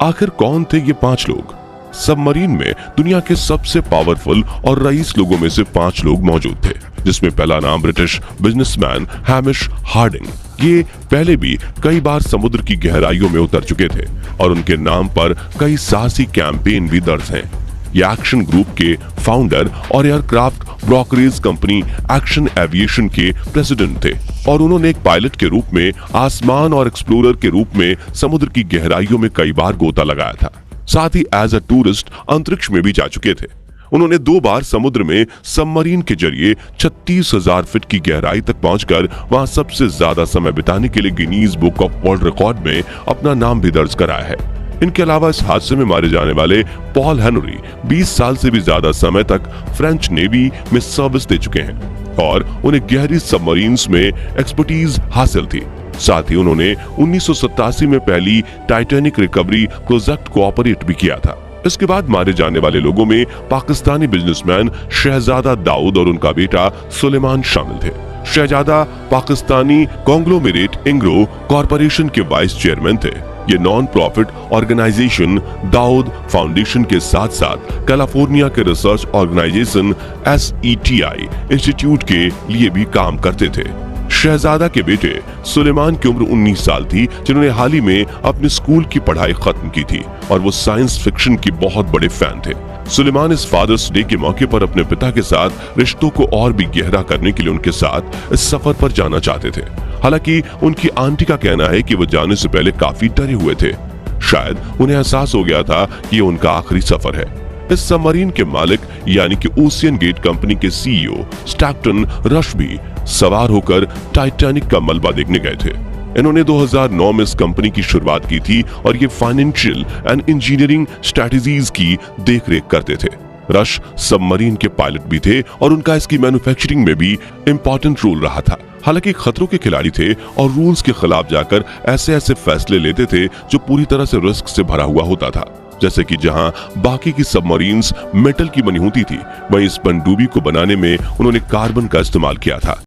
आखिर कौन थे ये 5 लोग? सबमरीन में दुनिया के सबसे पावरफुल और रईस लोगों में से 5 लोग मौजूद थे, जिसमें पहला नाम ब्रिटिश बिजनेसमैन हैमिश हार्डिंग। ये पहले भी कई बार समुद्र की गहराइयों में उतर चुके थे और उनके नाम पर कई साहसी कैंपेन भी दर्ज हैं। ये एक्शन ग्रुप के फाउंडर और aircraft brokerage company action aviation के प्रेसिडेंट थे और उन्होंने एक पायलट के रूप में आसमान और एक्सप्लोरर के रूप में समुद्र की गहराइयों में कई बार गोता लगाया था। साथ ही एज अ टूरिस्ट अंतरिक्ष में भी जा चुके थे। उन्होंने 2 बार समुद्र में सबमरीन के जरिए 36,000 फीट की गहराई तक पहुंचकर वहां सबसे ज्यादा समय बिताने के लिए Guinness book of world record में अपना नाम भी दर्ज कराया है। इनके अलावा इस हादसे में मारे जाने वाले पॉल हेनरी 20 साल से भी ज्यादा समय तक फ्रेंच नेवी में सर्विस दे चुके हैं और उन्हें गहरी सबमरीन्स में एक्सपर्टीज हासिल थी। साथ ही उन्होंने 1987 में पहली टाइटैनिक रिकवरी प्रोजेक्ट को ऑपरेट भी किया था। इसके बाद मारे जाने वाले लोगों में पाकिस्तानी बिजनेसमैन शहजादा दाऊद और उनका बेटा सुलेमान शामिल थे। शहजादा पाकिस्तानी कॉन्ग्लोमेरेट इंग्रो कॉरपोरेशन के वाइस चेयरमैन थे। ये non profit organisation Dawood foundation के साथ साथ कैलिफोर्निया के रिसर्च ऑर्गेनाइजेशन SETI इंस्टीट्यूट के लिए भी काम करते थे। शहजादा के बेटे सुलेमान की उम्र 19 साल थी, जिन्होंने हाल ही में अपने स्कूल की पढ़ाई खत्म की थी और वो साइंस फिक्शन के बहुत बड़े फैन थे। सुलेमान इस फादर्स डे के मौके पर अपने पिता के साथ रिश्तों को और भी गहरा करने के लिए उनके साथ इस सफर पर जाना चाहते थे। हालांकि उनकी आंटी का कहना है कि वो जाने से पहले काफी डरे हुए थे। शायद उन्हें एहसास हो गया था कि ये उनका आखिरी सफर है। इस सबमरीन के मालिक यानी कि ओशियन गेट कंपनी के CEO स्टैक्टन रश भी सवार होकर टाइटैनिक का मलबा देखने गए थे। इन्होंने 2009 में इस कंपनी की शुरुआत की थी और ये फाइनेंशियल एंड इंजीनियरिंग स्ट्रेटजीज की देखरेख करते थे। रश सबमरीन के पायलट भी थे और उनका इसकी मैन्युफैक्चरिंग में भी इम्पोर्टेंट रोल रहा था। हालांकि खतरों के खिलाड़ी थे और रूल्स के खिलाफ जाकर ऐसे फैसले लेते थे जो पूरी तरह से रिस्क से भरा हुआ होता था। जैसे कि जहां बाकी की सबमरीन्स मेटल की बनी होती थी, वहीं इस पनडुब्बी को बनाने में उन्होंने कार्बन का इस्तेमाल किया था।